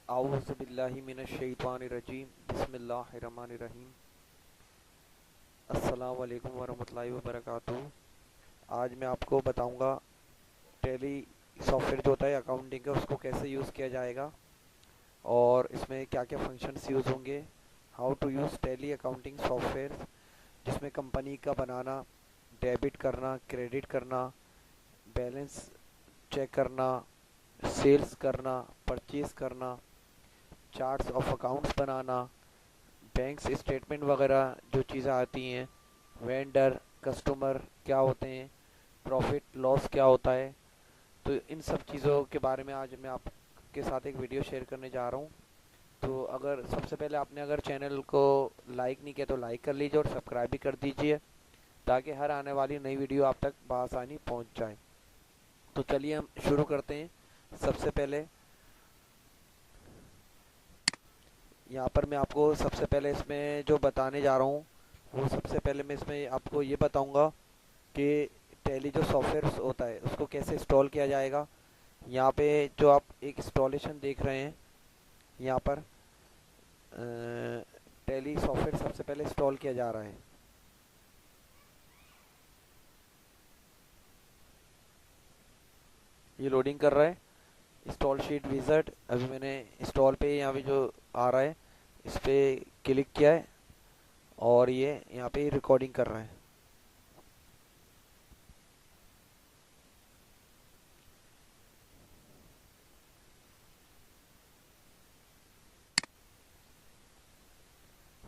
औज़ु बिल्लाहि मिनश्शैतानिर्रजीम बिस्मिल्लाहिर्रहमानिर्रहीम अस्सलामु अलैकुम वरहमतुल्लाहि वबरकातुहू। आज मैं आपको बताऊंगा टैली सॉफ्टवेयर जो होता है अकाउंटिंग का उसको कैसे यूज़ किया जाएगा और इसमें क्या क्या फंक्शंस यूज़ होंगे। How to use Tally accounting software, जिसमें कंपनी का बनाना, डेबिट करना, क्रेडिट करना, बैलेंस चेक करना, सेल्स करना, परचेज करना, चार्ट्स ऑफ अकाउंट्स बनाना, बैंक स्टेटमेंट वगैरह जो चीज़ें आती हैं, वेंडर कस्टमर क्या होते हैं, प्रॉफिट लॉस क्या होता है। तो इन सब चीज़ों के बारे में आज मैं आपके साथ एक वीडियो शेयर करने जा रहा हूँ। तो अगर सबसे पहले आपने अगर चैनल को लाइक नहीं किया तो लाइक कर लीजिए और सब्सक्राइब भी कर दीजिए, ताकि हर आने वाली नई वीडियो आप तक बआसानी पहुँच जाए। तो चलिए हम शुरू करते हैं। सबसे पहले यहाँ पर मैं आपको सबसे पहले इसमें जो बताने जा रहा हूँ, वो सबसे पहले मैं इसमें आपको ये बताऊँगा कि टैली जो सॉफ्टवेयर होता है उसको कैसे इंस्टॉल किया जाएगा। यहाँ पे जो आप एक इंस्टॉलेशन देख रहे हैं, यहाँ पर टैली सॉफ्टवेयर सबसे पहले इंस्टॉल किया जा रहा है। ये लोडिंग कर रहा है। इंस्टॉल शीट विज़ार्ड, अभी मैंने इंस्टॉल पे यहाँ पे जो आ रहा है इस पर क्लिक किया है और ये यहाँ पे रिकॉर्डिंग कर रहा है।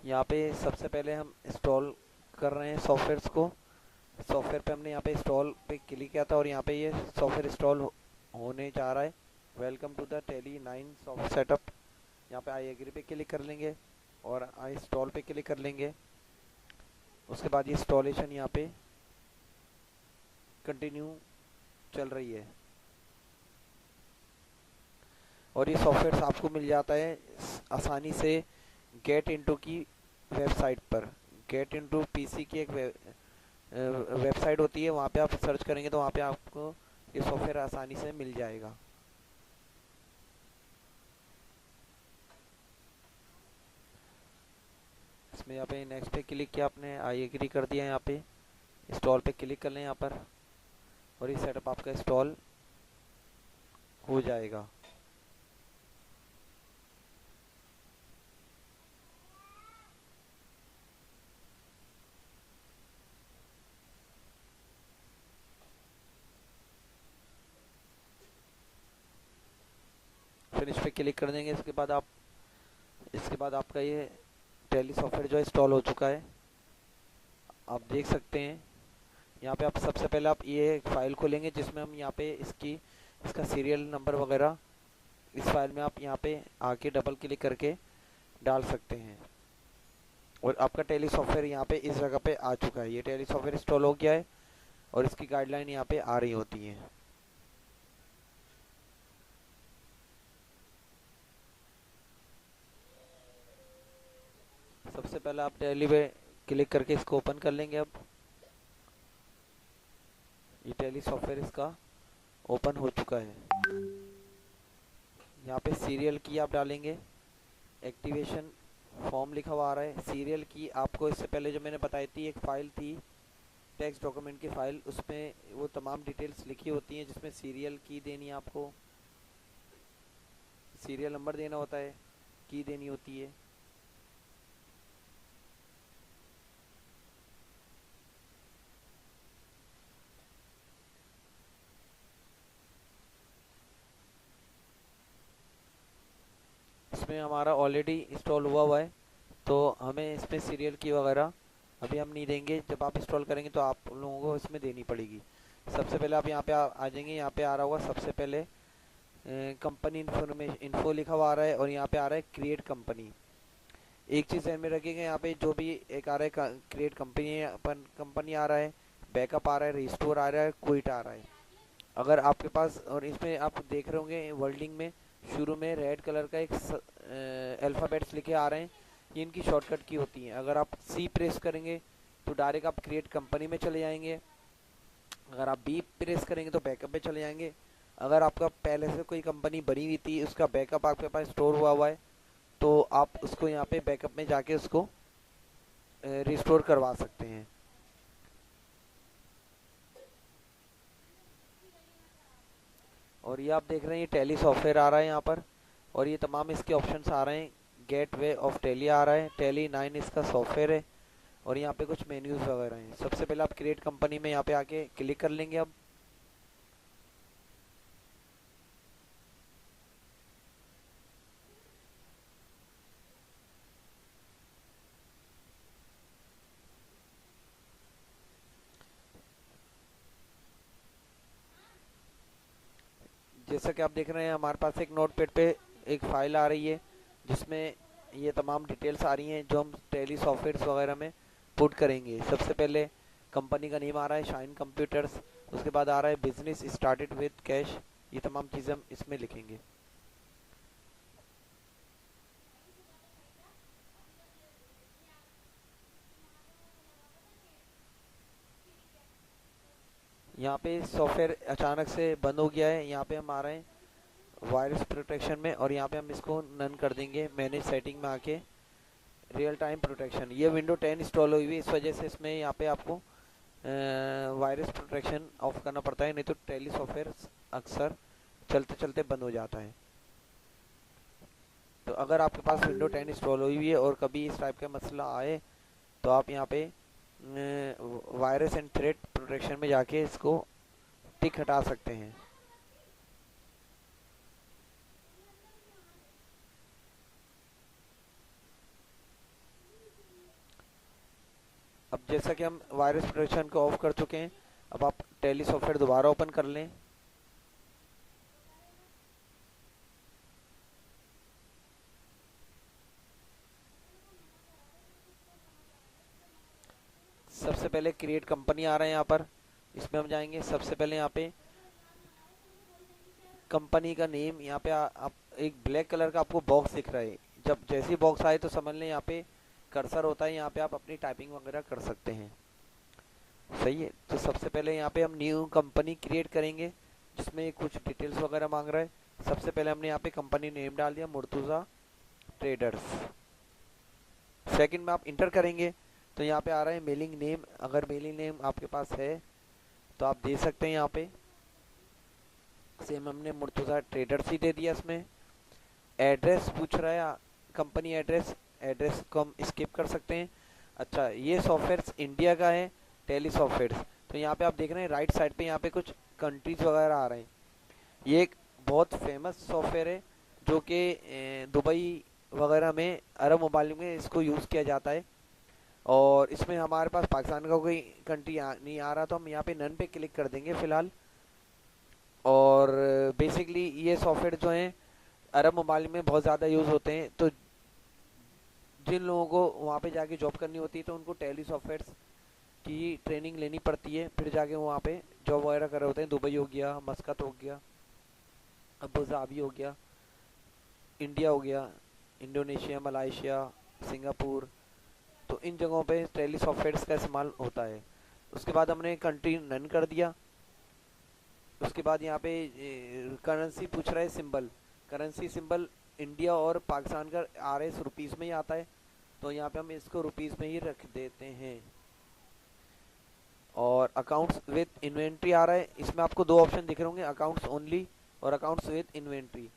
यहाँ पे सबसे पहले हम इंस्टॉल कर रहे हैं सॉफ्टवेयर्स को। सॉफ्टवेयर पे हमने यहाँ पे इंस्टॉल पे क्लिक किया था और यहाँ पे ये सॉफ्टवेयर इंस्टॉल होने जा रहा है। Welcome to the Tally 9 soft setup. यहाँ पे आई एग्री पे क्लिक कर लेंगे और आई इंस्टॉल पे क्लिक कर लेंगे। उसके बाद ये इंस्टॉलेशन यहाँ पे कंटिन्यू चल रही है और ये सॉफ्टवेयर आपको मिल जाता है आसानी से गेट इनटू की वेबसाइट पर। गेट इनटू पीसी की एक वेबसाइट होती है, वहाँ पे आप सर्च करेंगे तो वहाँ पे आपको ये सॉफ्टवेयर आसानी से मिल जाएगा। इसमें यहाँ पे नेक्स्ट पे क्लिक किया आपने, आई एग्री कर दिया। यहाँ पे इंस्टॉल पे क्लिक कर लें यहाँ पर और ये सेटअप आपका इंस्टॉल हो जाएगा। फिर इस पर क्लिक कर देंगे। इसके बाद आपका ये टैली सॉफ्टवेयर जो इंस्टॉल हो चुका है, आप देख सकते हैं। यहाँ पे आप सबसे पहले आप ये एक फ़ाइल खोलेंगे जिसमें हम यहाँ पे इसका सीरियल नंबर वगैरह इस फाइल में आप यहाँ पे आके डबल क्लिक करके डाल सकते हैं। और आपका टैली सॉफ्टवेयर यहाँ पे इस जगह पे आ चुका है। ये टैली सॉफ्टवेयर इंस्टॉल हो गया है और इसकी गाइडलाइन यहाँ पे आ रही होती है। सबसे पहले आप टैली पे क्लिक करके इसको ओपन कर लेंगे। अब ये टैली सॉफ्टवेयर इसका ओपन हो चुका है। यहाँ पे सीरियल की आप डालेंगे, एक्टिवेशन फॉर्म लिखा हुआ आ रहा है। सीरियल की आपको इससे पहले जो मैंने बताई थी एक फ़ाइल थी, टेक्स्ट डॉक्यूमेंट की फ़ाइल, उसमें वो तमाम डिटेल्स लिखी होती हैं जिसमें सीरियल की देनी है, आपको सीरियल नंबर देना होता है, की देनी होती है। इसमें हमारा ऑलरेडी इंस्टॉल हुआ हुआ है तो हमें इसमें सीरियल की वगैरह अभी हम नहीं देंगे। जब आप इंस्टॉल करेंगे तो आप लोगों को इसमें देनी पड़ेगी। सबसे पहले आप यहाँ पे आ जाएंगे। यहाँ पे आ रहा होगा सबसे पहले कंपनी इन्फॉर्मेशन इन्फो लिखा हुआ आ रहा है और यहाँ पे आ रहा है क्रिएट कंपनी। एक चीज़ ध्यान में रखिएगा, यहाँ पे जो भी एक आ रहा है क्रिएट कंपनी कंपनी आ रहा है, बैकअप आ रहा है, रिस्टोर आ रहा है, क्विट आ रहा है। अगर आपके पास, और इसमें आप देख रहे होंगे वर्डिंग में शुरू में रेड कलर का एक अल्फ़ाबेट्स लिखे आ रहे हैं, ये इनकी शॉर्टकट की होती हैं। अगर आप सी प्रेस करेंगे तो डायरेक्ट आप क्रिएट कंपनी में चले जाएंगे। अगर आप बी प्रेस करेंगे तो बैकअप पे चले जाएंगे अगर आपका पहले से कोई कंपनी बनी हुई थी, उसका बैकअप आपके पास स्टोर हुआ हुआ है, तो आप उसको यहाँ पे बैकअप में जाके उसको रिस्टोर करवा सकते हैं। और ये आप देख रहे हैं, ये टैली सॉफ्टवेयर आ रहा है यहाँ पर, और ये तमाम इसके ऑप्शंस आ रहे हैं। गेट वे ऑफ टैली आ रहा है, टैली 9 इसका सॉफ्टवेयर है, और यहाँ पे कुछ मेन्यूज वगैरह हैं। सबसे पहले आप क्रिएट कंपनी में यहाँ पे आके क्लिक कर लेंगे। जैसा कि आप देख रहे हैं, हमारे पास एक नोटपैड पे एक फाइल आ रही है, जिसमें ये तमाम डिटेल्स आ रही हैं जो हम टैली सॉफ्टवेयर वगैरह में पुट करेंगे। सबसे पहले कंपनी का नेम आ रहा है, शाइन कंप्यूटर्स। उसके बाद आ रहा है बिजनेस स्टार्टेड विद कैश। ये तमाम चीज़ें हम इसमें लिखेंगे। यहाँ पे सॉफ्टवेयर अचानक से बंद हो गया है, यहाँ पे हम आ रहे हैं वायरस प्रोटेक्शन में, और यहाँ पे हम इसको नन कर देंगे। मैनेज सेटिंग में आके रियल टाइम प्रोटेक्शन, ये विंडो 10 इंस्टॉल हुई हुई, इस वजह से इसमें यहाँ पे आपको वायरस प्रोटेक्शन ऑफ करना पड़ता है, नहीं तो टैली सॉफ्टवेयर अक्सर चलते चलते बंद हो जाता है। तो अगर आपके पास विंडो 10 इंस्टॉल हुई हुई है और कभी इस टाइप का मसला आए, तो आप यहाँ पे वायरस एंड थ्रेट प्रोटेक्शन में जाके इसको टिक हटा सकते हैं। अब जैसा कि हम वायरस प्रोटेक्शन को ऑफ कर चुके हैं, अब आप टैली सॉफ्टवेयर दोबारा ओपन कर लें। सबसे पहले क्रिएट कंपनी आ रहा है यहाँ पर, इसमें हम जाएंगे। सबसे पहले यहाँ पे कंपनी का नेम, यहाँ पे आप एक ब्लैक कलर का आपको बॉक्स दिख रहा है। जब जैसी बॉक्स आए तो समझ लें यहाँ पे कर्सर होता है, यहाँ पे आप अपनी टाइपिंग वगैरह कर सकते हैं। सही है। तो सबसे पहले यहाँ पे हम न्यू कंपनी क्रिएट करेंगे, जिसमें कुछ डिटेल्स वगैरह मांग रहा है। सबसे पहले हमने यहाँ पे कंपनी नेम डाल दिया, मुर्तुज़ा ट्रेडर्स। सेकंड में आप इंटर करेंगे तो यहाँ पे आ रहा है मेलिंग नेम। अगर मेलिंग नेम आपके पास है तो आप दे सकते हैं। यहाँ पे सेम हमने मुर्तुज़ा ट्रेडर्स ही दे दिया। इसमें एड्रेस पूछ रहा है, कंपनी एड्रेस, एड्रेस को हम स्किप कर सकते हैं। अच्छा, ये सॉफ्टवेयर इंडिया का है, टेली सॉफ्टवेयर। तो यहाँ पे आप देख रहे हैं राइट साइड पे यहाँ पे कुछ कंट्रीज वगैरह आ रहे हैं। ये एक बहुत फेमस सॉफ्टवेयर है, जो कि दुबई वगैरह में, अरब ममालिक में इसको यूज़ किया जाता है। और इसमें हमारे पास पाकिस्तान का कोई कंट्री नहीं आ रहा, तो हम यहाँ पे नन पे क्लिक कर देंगे फ़िलहाल। और बेसिकली ये सॉफ्टवेयर जो हैं अरब ममालिक में बहुत ज़्यादा यूज़ होते हैं। तो जिन लोगों को वहाँ पे जाके जॉब करनी होती है, तो उनको टैली सॉफ्टवेयर की ट्रेनिंग लेनी पड़ती है, फिर जाके वहाँ पे जॉब वगैरह कर रहे होते हैं। दुबई हो गया, मस्कत हो गया, अबू धाबी हो गया, इंडिया हो गया, इंडोनेशिया, मलाइशिया, सिंगापुर। तो इन जगहों पे टैली सॉफ्टवेयर का इस्तेमाल होता है। उसके बाद हमने कंट्री नन कर दिया। उसके बाद यहाँ पे करेंसी पूछ रहा है, सिंबल, करेंसी सिंबल इंडिया और पाकिस्तान का RS रुपीज़ में ही आता है, तो यहाँ पे हम इसको रुपीज़ में ही रख देते हैं। और अकाउंट्स विद इन्वेंट्री आ रहा है, इसमें आपको दो ऑप्शन दिख रहे होंगे, अकाउंट्स ओनली और अकाउंट्स विद इन्वेंट्री।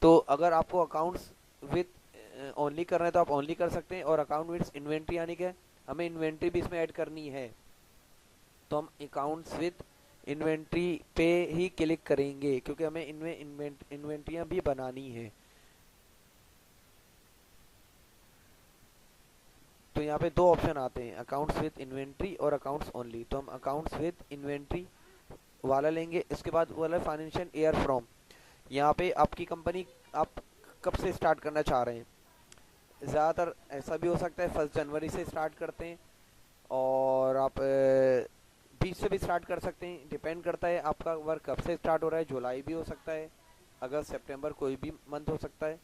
तो अगर आपको अकाउंट्स विद ओनली करना है तो आप ओनली कर सकते हैं, और अकाउंट विद इन्वेंट्री यानी कि हमें इन्वेंट्री भी इसमें ऐड करनी है, तो हम अकाउंट्स विद इन्वेंट्री पे ही क्लिक करेंगे, क्योंकि हमें इनमें इन्वेंट्रियाँ भी बनानी है। तो यहाँ पे दो ऑप्शन आते हैं, अकाउंट्स विद इन्वेंट्री और अकाउंट्स ओनली। तो हम अकाउंट्स विद इन्वेंट्री वाला लेंगे। इसके बाद वाला फाइनेंशियल ईयर फ्रॉम, यहाँ पे आपकी कंपनी आप कब से स्टार्ट करना चाह रहे हैं। ज़्यादातर ऐसा भी हो सकता है 1 जनवरी से स्टार्ट करते हैं, और आप 20 से भी स्टार्ट कर सकते हैं। डिपेंड करता है आपका वर्क कब से स्टार्ट हो रहा है। जुलाई भी हो सकता है, अगस्त, सितंबर, कोई भी मंथ हो सकता है,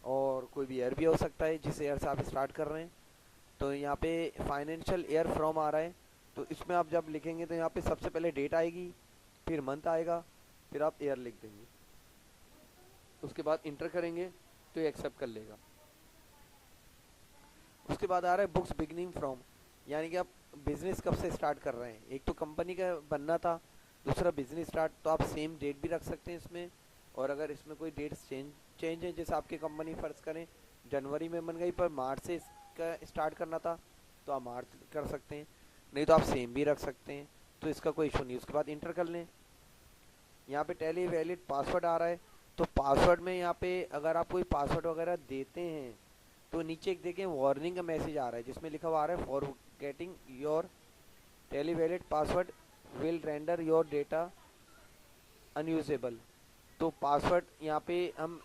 और कोई भी ईयर भी हो सकता है जिस ईयर से आप स्टार्ट कर रहे हैं। तो यहाँ पे फाइनेंशियल ईयर फ्रॉम आ रहा है, तो इसमें आप जब लिखेंगे तो यहाँ पे सबसे पहले डेट आएगी, फिर मंथ आएगा, फिर आप ईयर लिख देंगे, उसके बाद इंटर करेंगे तो ये एक्सेप्ट कर लेगा। उसके बाद आ रहा है बुक्स बिगनिंग फ्रॉम, यानी कि आप बिजनेस कब से स्टार्ट कर रहे हैं। एक तो कंपनी का बनना था, दूसरा बिजनेस स्टार्ट, तो आप सेम डेट भी रख सकते हैं इसमें। और अगर इसमें कोई डेट्स चेंज है, जैसे आपकी कंपनी फर्ज करें जनवरी में बन गई पर मार्च से इसका स्टार्ट करना था, तो आप मार्च कर सकते हैं, नहीं तो आप सेम भी रख सकते हैं, तो इसका कोई इशू नहीं। उसके बाद इंटर कर लें। यहाँ पे टेली वैलिड पासवर्ड आ रहा है, तो पासवर्ड में यहाँ पे अगर आप कोई पासवर्ड वगैरह देते हैं तो नीचे एक देखें वार्निंग का मैसेज आ रहा है जिसमें लिखा हुआ आ रहा है forgetting your Tally valid password will render your data unusable. तो पासवर्ड यहाँ पे हम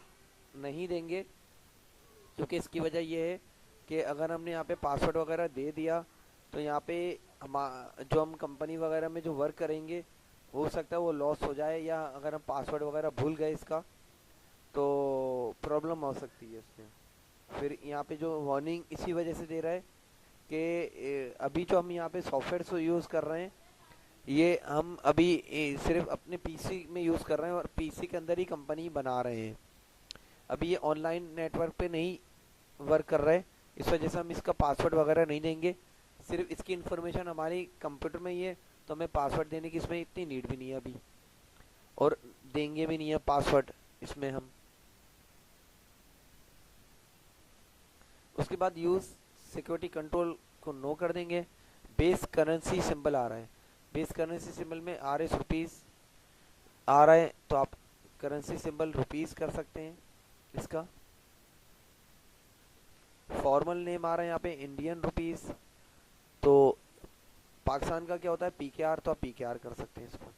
नहीं देंगे, क्योंकि इसकी वजह यह है कि अगर हमने यहाँ पे पासवर्ड वगैरह दे दिया तो यहाँ पे हम जो हम कंपनी वगैरह में जो वर्क करेंगे हो सकता है वो लॉस हो जाए, या अगर हम पासवर्ड वगैरह भूल गए इसका तो प्रॉब्लम हो सकती है इसमें। फिर यहाँ पे जो वार्निंग इसी वजह से दे रहा है कि अभी जो हम यहाँ पे सॉफ्टवेयर यूज़ कर रहे हैं ये हम अभी सिर्फ अपने पीसी में यूज़ कर रहे हैं और पीसी के अंदर ही कंपनी बना रहे हैं, अभी ये ऑनलाइन नेटवर्क पे नहीं वर्क कर रहा है, इस वजह से हम इसका पासवर्ड वगैरह नहीं देंगे। सिर्फ इसकी इन्फॉर्मेशन हमारी कंप्यूटर में ही है, तो हमें पासवर्ड देने की इसमें इतनी नीड भी नहीं है अभी, और देंगे भी नहीं है पासवर्ड इसमें हम। उसके बाद यूज़ सिक्योरिटी कंट्रोल को नो कर देंगे। बेस करेंसी सिंबल आ रहा है, बेस करेंसी सिंबल में आर एस रुपीज़ आ रहा है, तो आप करेंसी सिंबल रुपीज़ कर सकते हैं इसका। फॉर्मल नेम आ रहा है यहाँ पे इंडियन रुपीज़, तो पाकिस्तान का क्या होता है पीकेआर, तो आप पीकेआर कर सकते हैं इसको,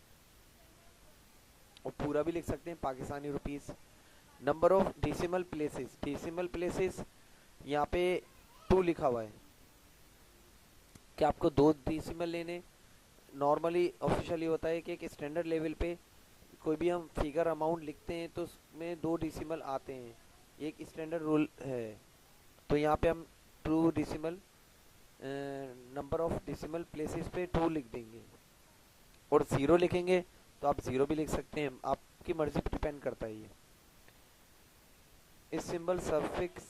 और पूरा भी लिख सकते हैं Pakistani rupees. Number of decimal places, decimal places यहाँ पे 2 लिखा हुआ है कि आपको 2 डेसिमल लेने। नॉर्मली ऑफिशियली होता है कि एक स्टैंडर्ड लेवल पे कोई भी हम फिगर अमाउंट लिखते हैं तो उसमें 2 डेसिमल आते हैं, एक स्टैंडर्ड रूल है। तो यहाँ पे हम 2 decimal number of decimal places पे 2 लिख देंगे, और 0 लिखेंगे तो आप 0 भी लिख सकते हैं, आपकी मर्जी पर डिपेंड करता है ये। इस सिंबल सफिक्स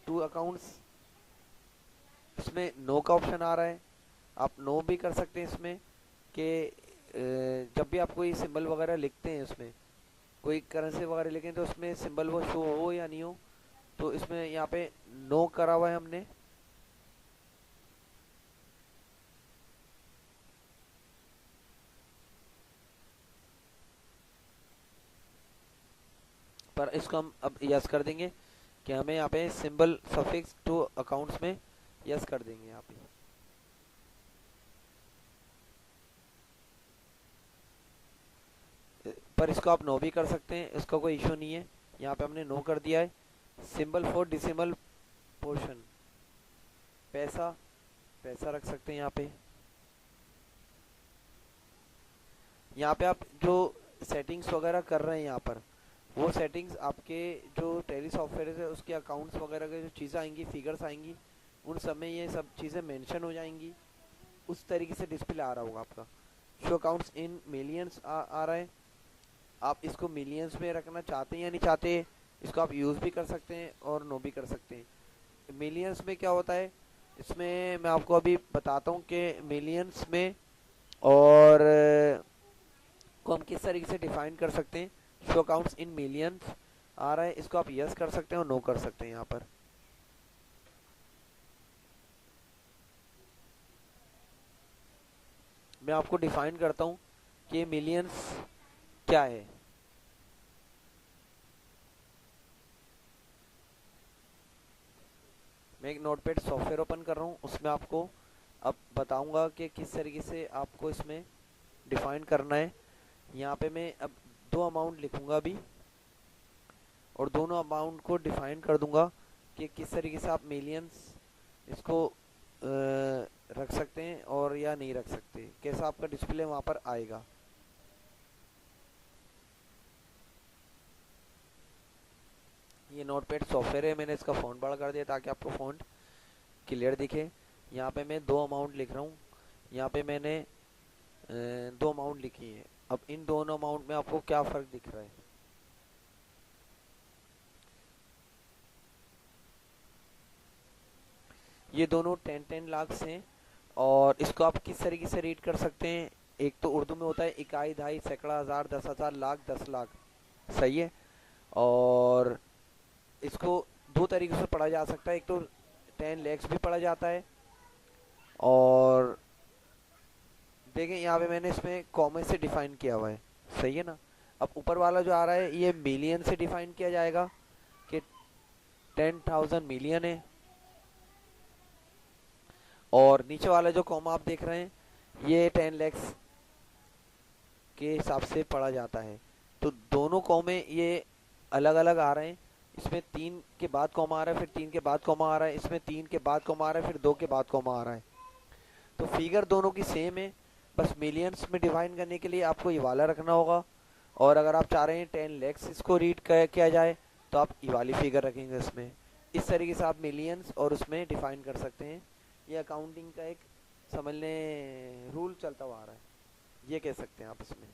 टू अकाउंट्स, इसमें नो का ऑप्शन आ रहा है, आप नो भी कर सकते हैं इसमें कि जब भी आप कोई सिंबल वगैरह लिखते हैं उसमें कोई करेंसी वगैरह लिखें तो उसमें सिंबल वो शो हो या नहीं हो, तो इसमें यहाँ पे नो करा हुआ है हमने। पर इसको हम अब यस कर देंगे कि हमें यहाँ पे सिंबल सफिक्स टू अकाउंट्स में यस कर देंगे यहाँ पे। पर इसको आप नो भी कर सकते हैं, इसका कोई इशू नहीं है, यहाँ पे हमने नो कर दिया है। सिंबल फॉर डिसिमल पोर्शन, पैसा, पैसा रख सकते हैं यहाँ पे। यहाँ पे आप जो सेटिंग्स वगैरह कर रहे हैं यहाँ पर, वो सेटिंग्स आपके जो टैली सॉफ्टवेयर है उसके अकाउंट्स वगैरह के जो चीज़ें आएंगी, फिगर्स आएंगी, उन सब में ये सब चीज़ें मेंशन हो जाएंगी, उस तरीके से डिस्प्ले आ रहा होगा आपका। शो अकाउंट्स इन मिलियंस आ रहा है, आप इसको मिलियंस में रखना चाहते हैं या नहीं चाहते, इसको आप यूज़ भी कर सकते हैं और नो भी कर सकते हैं। मिलियंस में क्या होता है, इसमें मैं आपको अभी बताता हूँ कि मिलियंस में और को हम किस तरीके से डिफाइन कर सकते हैं। शो अकाउंट्स इन मिलियंस आ रहा है, इसको आप यस कर सकते हैं और नो कर सकते हैं यहाँ पर। मैं आपको डिफाइन करता हूँ कि मिलियंस क्या है। मैं एक नोटपैड सॉफ्टवेयर ओपन कर रहा हूँ, उसमें आपको अब बताऊंगा कि किस तरीके से आपको इसमें डिफाइन करना है। यहाँ पे मैं अब 2 अमाउंट लिखूंगा अभी, और दोनों अमाउंट को डिफाइन कर दूंगा कि किस तरीके से आप मिलियंस इसको रख सकते हैं और या नहीं रख सकते, कैसा आपका डिस्प्ले वहाँ पर आएगा। ये नोटपैड सॉफ्टवेयर है, मैंने इसका फ़ॉन्ट बड़ा कर दिया ताकि आपको फ़ॉन्ट क्लियर दिखे। यहाँ पे मैं 2 अमाउंट लिख रहा हूँ, यहाँ पे मैंने 2 अमाउंट लिखी है, अब इन दोनों अमाउंट में आपको क्या फर्क दिख रहा है? ये दोनों 10-10 लाख हैं। और इसको आप किस तरीके से रीड कर सकते हैं? एक तो उर्दू में होता है इकाई, दहाई, सैकड़ा, हजार, 10,000, लाख, 10 लाख। सही है। और इसको दो तरीके से पढ़ा जा सकता है। एक तो 10 lakhs भी पढ़ा जाता है, और देखें यहाँ पे मैंने इसमें कॉमे से डिफाइन किया हुआ है। सही है ना। अब ऊपर वाला जो आ रहा है ये मिलियन से डिफाइन किया जाएगा कि 10,000 मिलियन है, और नीचे वाला जो कॉमा आप देख रहे हैं ये 10 lakhs के हिसाब से पढ़ा जाता है। तो दोनों कॉमे ये अलग अलग आ रहे हैं। इसमें 3 के बाद कॉमा आ रहा है, फिर 3 के बाद कॉमा आ रहा है, इसमें 3 के बाद कॉमा आ रहा है, फिर 2 के बाद कॉमा आ रहा है। तो फिगर दोनों की सेम है, बस मिलियंस में डिवाइड करने के लिए आपको ये वाला रखना होगा। और अगर आप चाह रहे हैं 10 lakhs इसको रीड किया जाए तो आप ये वाली फिगर रखेंगे इसमें। इस तरीके से आप मिलियंस और उसमें डिफाइन कर सकते हैं। ये अकाउंटिंग का एक समझने रूल चलता हुआ आ रहा है, ये कह सकते हैं आप इसमें।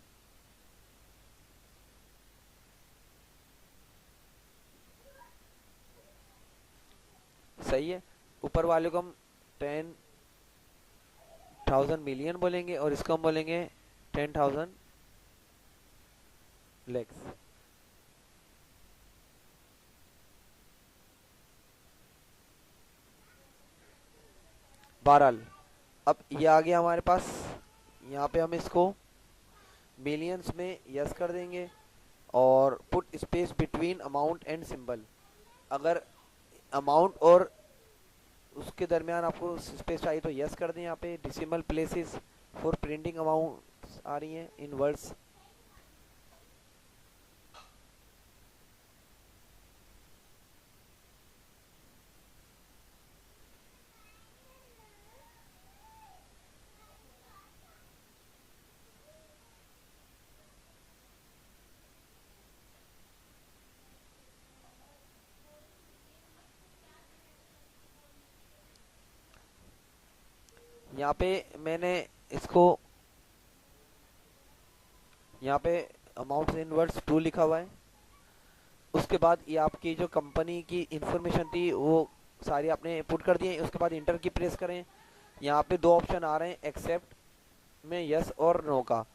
सही है। ऊपर वाले को हम 10,000 मिलियन बोलेंगे और इसको हम बोलेंगे 10,000 lakhs। बहरहाल अब ये आ गया हमारे पास। यहाँ पे हम इसको मिलियंस में यस कर देंगे और put space between amount and symbol. अगर अमाउंट और उसके दरमियान आपको स्पेस चाहिए तो यस कर दें। यहाँ पे decimal places for printing amount आ रही हैं इन वर्ड्स। यहाँ पे मैंने इसको यहाँ पे अमाउंट इन वर्ड्स 2 लिखा हुआ है। उसके बाद ये आपकी जो कंपनी की इंफॉर्मेशन थी वो सारी आपने पुट कर दी है। उसके बाद इंटर की प्रेस करें। यहाँ पे दो ऑप्शन आ रहे हैं एक्सेप्ट में यस और नो का।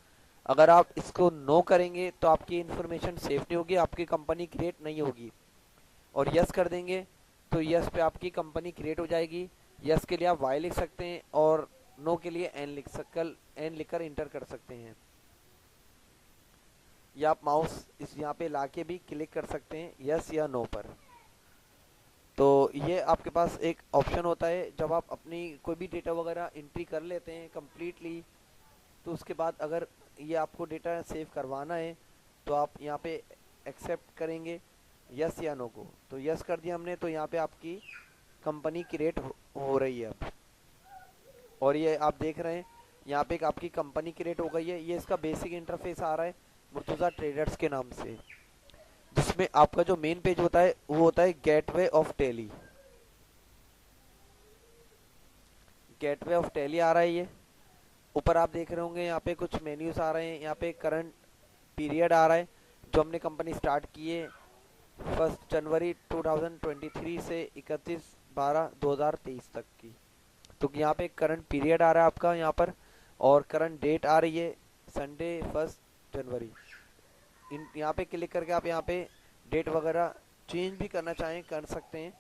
अगर आप इसको नो करेंगे तो आपकी इंफॉर्मेशन सेफ नहीं होगी, आपकी कंपनी क्रिएट नहीं होगी। और यस कर देंगे तो यस पे आपकी कंपनी क्रिएट हो जाएगी। यस के लिए आप वाई लिख सकते हैं और नो के लिए एन लिखकर इंटर कर सकते हैं, या आप माउस इस यहाँ पे लाके भी क्लिक कर सकते हैं यस या नो पर। तो ये आपके पास एक ऑप्शन होता है जब आप अपनी कोई भी डेटा वगैरह एंट्री कर लेते हैं कंप्लीटली, तो उसके बाद अगर ये आपको डेटा सेव करवाना है तो आप यहाँ पे एक्सेप्ट करेंगे यस या नो को। तो यस कर दिया हमने तो यहाँ पे आपकी कंपनी क्रिएट हो रही है अब। और ये आप देख रहे हैं यहाँ पे एक आपकी कंपनी क्रिएट हो गई है। ये इसका बेसिक इंटरफेस आ रहा है मुर्तुजा ट्रेडर्स के नाम से, जिसमें आपका जो मेन पेज होता है वो होता है gateway of Tally. Gateway of Tally आ रहा है ये। ऊपर आप देख रहे होंगे यहाँ पे कुछ मेन्यूज आ रहे हैं। यहाँ पे करंट पीरियड आ रहा है जो हमने कंपनी स्टार्ट की है 1 जनवरी 2023 से 31/12/2023 तक की। तो यहाँ पे करंट पीरियड आ रहा है आपका यहाँ पर, और करंट डेट आ रही है संडे 1 जनवरी। इन यहाँ पे क्लिक करके आप यहाँ पे डेट वगैरह चेंज भी करना चाहें कर सकते हैं।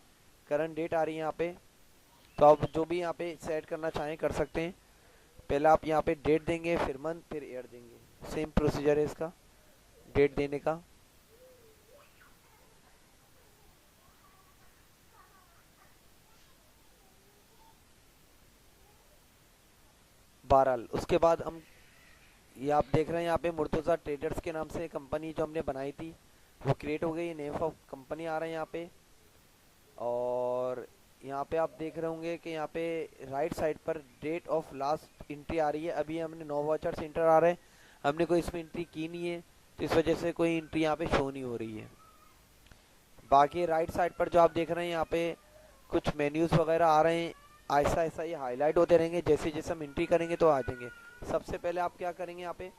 करंट डेट आ रही है यहाँ पे, तो आप जो भी यहाँ पे सेट करना चाहें कर सकते हैं। पहले आप यहाँ पे डेट देंगे, फिर मंथ, फिर ईयर देंगे। सेम प्रोसीजर है इसका डेट देने का। बहरहाल उसके बाद हम ये आप देख रहे हैं यहाँ पे मुर्तज़ा ट्रेडर्स के नाम से कंपनी जो हमने बनाई थी वो क्रिएट हो गई। नेम ऑफ कंपनी आ रहा है यहाँ पे। और यहाँ पे आप देख रहे होंगे कि यहाँ पे राइट साइड पर डेट ऑफ लास्ट एंट्री आ रही है। अभी हमने 9 वाचर्स इंटर आ रहे हैं, हमने कोई इसमें एंट्री की नहीं है तो इस वजह से कोई एंट्री यहाँ पे शो नहीं हो रही है। बाकी राइट साइड पर जो आप देख रहे हैं यहाँ पे कुछ मेन्यूज वगैरह आ रहे हैं। ऐसा ऐसा ये हाईलाइट होते रहेंगे, जैसे जैसे हम एंट्री करेंगे तो आ जाएंगे। सबसे पहले आप क्या करेंगे यहाँ पे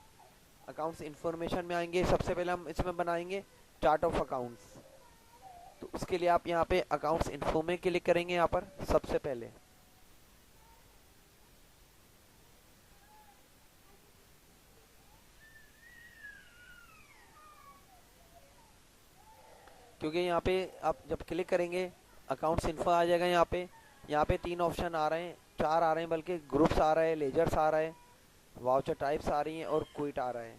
अकाउंट्स इन्फॉर्मेशन में आएंगे, सबसे पहले हम इसमें बनाएंगे चार्ट ऑफ अकाउंट्स। तो उसके लिए आप यहाँ पे अकाउंट्स इन्फो में क्लिक करेंगे यहाँ पर सबसे पहले। क्योंकि यहाँ पे आप जब क्लिक करेंगे अकाउंट्स इन्फो आ जाएगा यहाँ पे। यहाँ पे 3 ऑप्शन आ रहे हैं, 4 आ रहे हैं बल्कि, ग्रुप्स आ रहा है, लेजर्स आ रहा है, वाउचर टाइप्स आ रही हैं और क्विट आ रहा है।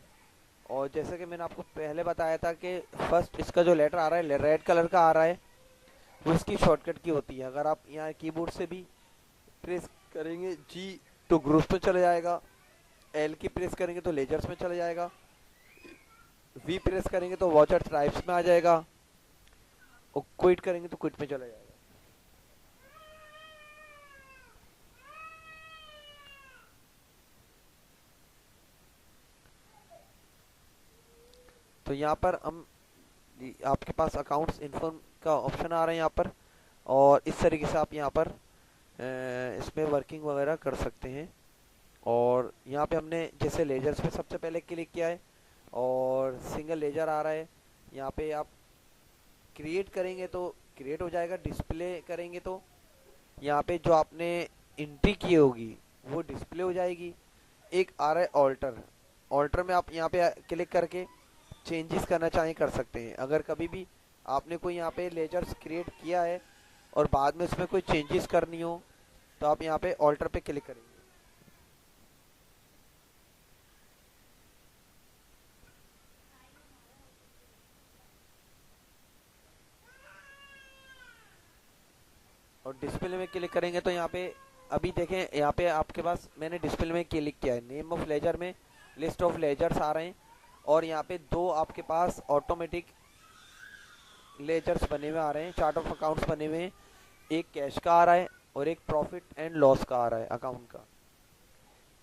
और जैसे कि मैंने आपको पहले बताया था कि फर्स्ट इसका जो लेटर आ रहा है रेड कलर का आ रहा है, वो इसकी शॉर्टकट की होती है। अगर आप यहाँ कीबोर्ड से भी प्रेस करेंगे जी तो ग्रुप्स में चले जाएगा, एल की प्रेस करेंगे तो लेजर्स में चले जाएगा, वी प्रेस करेंगे तो वाउचर टाइप्स में आ जाएगा, और क्विट करेंगे तो क्विट में चला जाएगा। तो यहाँ पर हम आपके पास अकाउंट्स इन्फॉर्म का ऑप्शन आ रहा है यहाँ पर, और इस तरीके से आप यहाँ पर इसमें वर्किंग वगैरह कर सकते हैं। और यहाँ पे हमने जैसे लेजर्स पे सबसे पहले क्लिक किया है और सिंगल लेजर आ रहा है, यहाँ पे आप क्रिएट करेंगे तो क्रिएट हो जाएगा, डिस्प्ले करेंगे तो यहाँ पे जो आपने एंट्री की होगी वो डिस्प्ले हो जाएगी। एक आ रहा है ऑल्टर, ऑल्टर में आप यहाँ पे क्लिक करके चेंजेस करना चाहें कर सकते हैं। अगर कभी भी आपने कोई यहाँ पे लेजर्स क्रिएट किया है और बाद में उसमें कोई चेंजेस करनी हो तो आप यहाँ पे ऑल्टर पे क्लिक करेंगे। और डिस्प्ले में क्लिक करेंगे तो यहाँ पे अभी देखें, यहाँ पे आपके पास मैंने डिस्प्ले में क्लिक किया है, नेम ऑफ लेजर में लिस्ट ऑफ लेजर्स आ रहे हैं, और यहाँ पे 2 आपके पास ऑटोमेटिक लेजर्स बने हुए आ रहे हैं, चार्ट ऑफ अकाउंट्स बने हुए हैं। एक कैश का आ रहा है और एक प्रॉफिट एंड लॉस का आ रहा है अकाउंट का।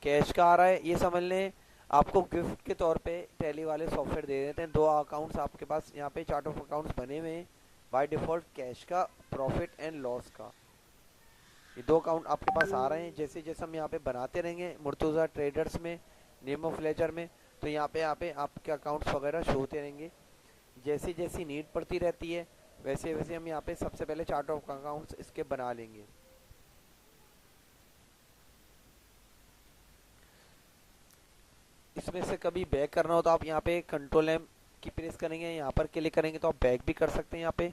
कैश का आ रहा है, ये समझ लें आपको गिफ्ट के तौर पे टैली वाले सॉफ्टवेयर दे देते हैं। 2 अकाउंट्स आपके पास यहाँ पे चार्ट ऑफ अकाउंट्स बने हुए हैं बाय डिफॉल्ट, कैश का, प्रॉफिट एंड लॉस का। ये 2 अकाउंट आपके पास आ रहे हैं। जैसे जैसे हम यहाँ पे बनाते रहेंगे मुर्तुज़ा ट्रेडर्स में, नेम ऑफ लेजर में, तो यहाँ पे आपके अकाउंट्स वगैरह शो होते रहेंगे। जैसी जैसी नीड पड़ती रहती है वैसे वैसे हम यहाँ पे सबसे पहले चार्ट ऑफ अकाउंट्स इसके बना लेंगे। इसमें से कभी बैक करना हो तो आप यहाँ पे कंट्रोल एम की प्रेस करेंगे, यहाँ पर क्लिक करेंगे तो आप बैक भी कर सकते हैं यहाँ पे,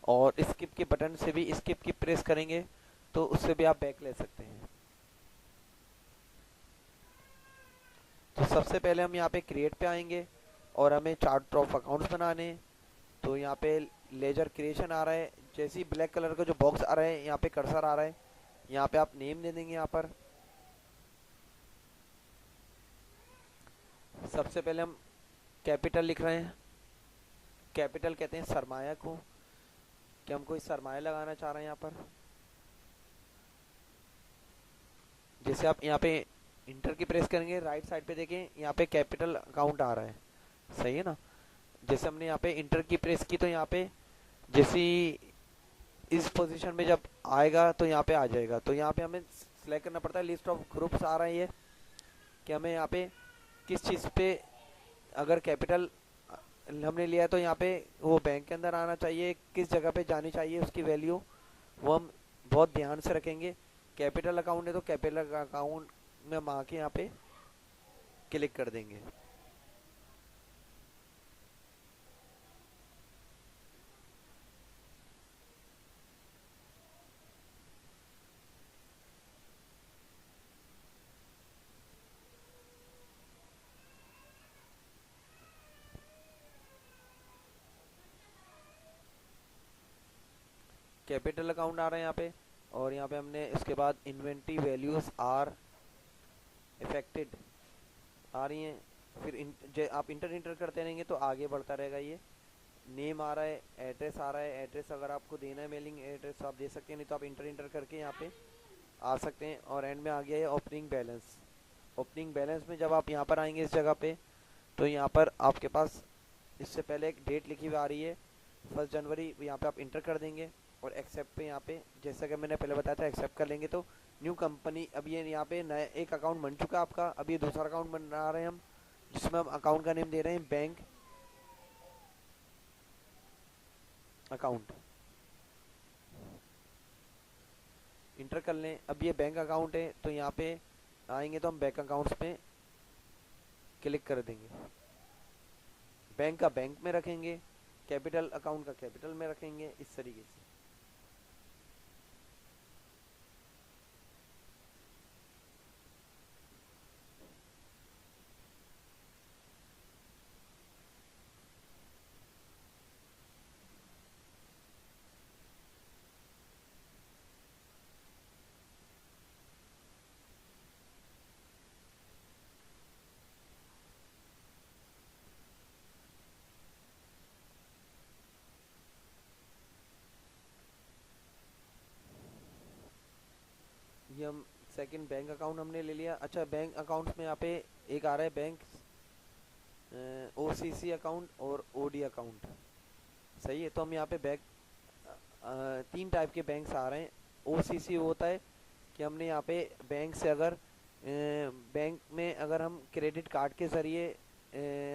और स्किप के बटन से भी स्किप की प्रेस करेंगे तो उससे भी आप बैक ले सकते हैं। तो सबसे पहले हम यहाँ पे क्रिएट पे आएंगे और हमें चार्ट ऑफ अकाउंट्स बनाने हैं। तो यहाँ पे लेजर क्रिएशन आ रहा है, जैसे ही ब्लैक कलर का जो बॉक्स आ रहा है यहाँ पे कर्सर आ रहा है, यहाँ पे आप नेम दे देंगे। यहाँ पर सबसे पहले हम कैपिटल लिख रहे हैं, कैपिटल कहते हैं सरमाया को, कि हम कोई सरमाया लगाना चाह रहे हैं यहाँ पर। जैसे आप यहाँ पे इंटर की प्रेस करेंगे राइट साइड पे देखें यहाँ पे कैपिटल अकाउंट आ रहा है, सही है ना। जैसे हमने यहाँ पे इंटर की प्रेस की तो यहाँ पे जैसी इस पोजीशन में जब आएगा तो यहाँ पे आ जाएगा। तो यहाँ पे हमें सिलेक्ट करना पड़ता है, लिस्ट ऑफ ग्रुप्स आ रहा है ये, कि हमें यहाँ पे किस चीज़ पे, अगर कैपिटल हमने लिया है तो यहाँ पे वो बैंक के अंदर आना चाहिए, किस जगह पे जानी चाहिए उसकी वैल्यू, वो हम बहुत ध्यान से रखेंगे। कैपिटल अकाउंट है तो कैपिटल अकाउंट में हम आके यहाँ पे क्लिक कर देंगे। कैपिटल अकाउंट आ रहा है यहाँ पे, और यहाँ पे हमने इसके बाद इन्वेंट्री वैल्यूज आर इफेक्टेड आ रही हैं। फिर आप इंटर करते रहेंगे तो आगे बढ़ता रहेगा। ये नेम आ रहा है, एड्रेस आ रहा है, एड्रेस अगर आपको देना है मेलिंग एड्रेस तो आप दे सकते हैं, नहीं तो आप इंटर करके यहाँ पे आ सकते हैं। और एंड में आ गया है ओपनिंग बैलेंस। ओपनिंग बैलेंस में जब आप यहाँ पर आएंगे इस जगह पे तो यहाँ पर आपके पास इससे पहले एक डेट लिखी हुई आ रही है 1 जनवरी, यहाँ पे आप इंटर कर देंगे और एक्सेप्ट पे यहाँ पे जैसा कि मैंने पहले बताया था एक्सेप्ट कर लेंगे तो न्यू कंपनी, अब ये यहाँ पे नया एक अकाउंट बन चुका है आपका, अब ये दूसरा अकाउंट बना रहे हैं हम, जिसमें हम अकाउंट का नेम दे रहे हैं बैंक अकाउंट। इंटर कर लें। अब ये बैंक अकाउंट है तो यहाँ पे आएंगे तो हम बैंक अकाउंट्स पे क्लिक कर देंगे। बैंक का बैंक में रखेंगे, कैपिटल अकाउंट का कैपिटल में रखेंगे, इस तरीके से। ये हम सेकंड बैंक अकाउंट हमने ले लिया। अच्छा, बैंक अकाउंट में यहाँ पे एक आ रहा है बैंक ओसीसी अकाउंट और ओडी अकाउंट। सही है, तो हम यहाँ पे बैंक तीन टाइप के बैंक्स आ रहे हैं। ओसीसी होता है कि हमने यहाँ पे बैंक से अगर बैंक में अगर हम क्रेडिट कार्ड के ज़रिए